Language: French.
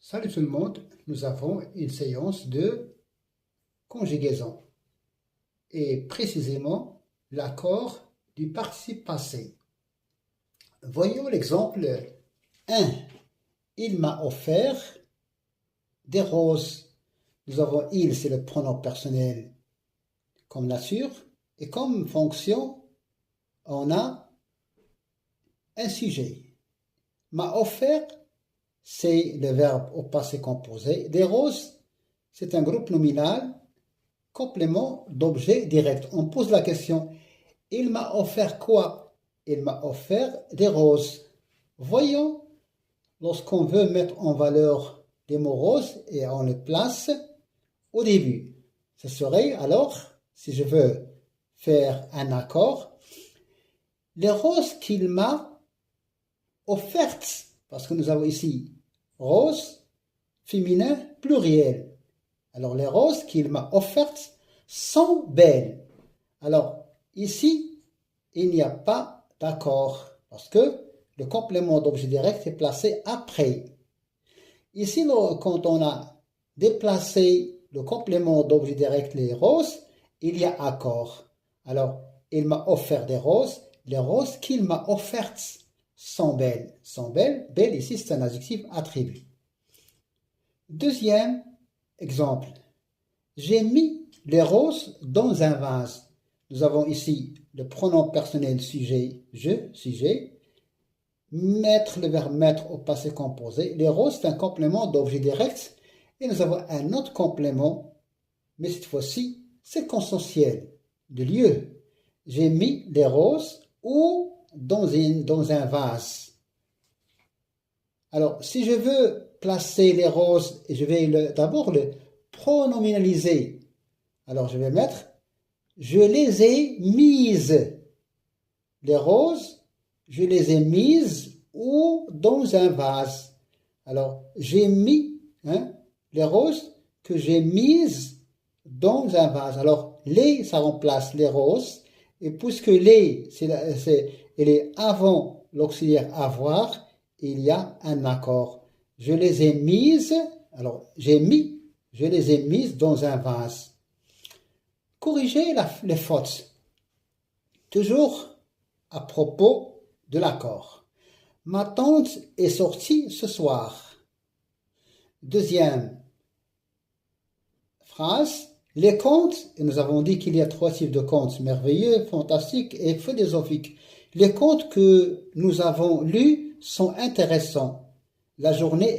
Salut tout le monde, nous avons une séance de conjugaison et précisément l'accord du participe passé. Voyons l'exemple 1. Il m'a offert des roses. Nous avons il, c'est le pronom personnel comme nature et comme fonction, on a un sujet. M'a offert, c'est le verbe au passé composé. Des roses, c'est un groupe nominal, complément d'objet direct. On pose la question, il m'a offert quoi? Il m'a offert des roses. Voyons, lorsqu'on veut mettre en valeur les mots roses et on les place au début. Ce serait alors, si je veux faire un accord, les roses qu'il m'a offertes, parce que nous avons ici rose, féminin, pluriel. Alors les roses qu'il m'a offertes sont belles. Alors ici, il n'y a pas d'accord parce que le complément d'objet direct est placé après. Ici, quand on a déplacé le complément d'objet direct, les roses, il y a accord. Alors, il m'a offert des roses. Les roses qu'il m'a offertes sont belles. Sont belles. Belle ici, c'est un adjectif attribut. Deuxième exemple. J'ai mis les roses dans un vase. Nous avons ici le pronom personnel sujet, je, sujet. Mettre, le verbe mettre au passé composé. Les roses, c'est un complément d'objet direct. Et nous avons un autre complément, mais cette fois-ci, c'est consensuel, de lieu. J'ai mis les roses ou dans un vase. Alors, si je veux placer les roses, et je vais d'abord le pronominaliser. Alors, je vais mettre, je les ai mises. Les roses, je les ai mises ou dans un vase. Alors, j'ai mis les roses que j'ai mises dans un vase. Alors, les, ça remplace les roses. Et puisque les, elle est avant l'auxiliaire avoir, il y a un accord. Je les ai mises, alors j'ai mis, je les ai mises dans un vase. Corriger les fautes. Toujours à propos de l'accord. Ma tante est sortie ce soir. Deuxième phrase. Les contes, et nous avons dit qu'il y a 3 types de contes, merveilleux, fantastiques et philosophiques. Les contes que nous avons lus sont intéressants. La journée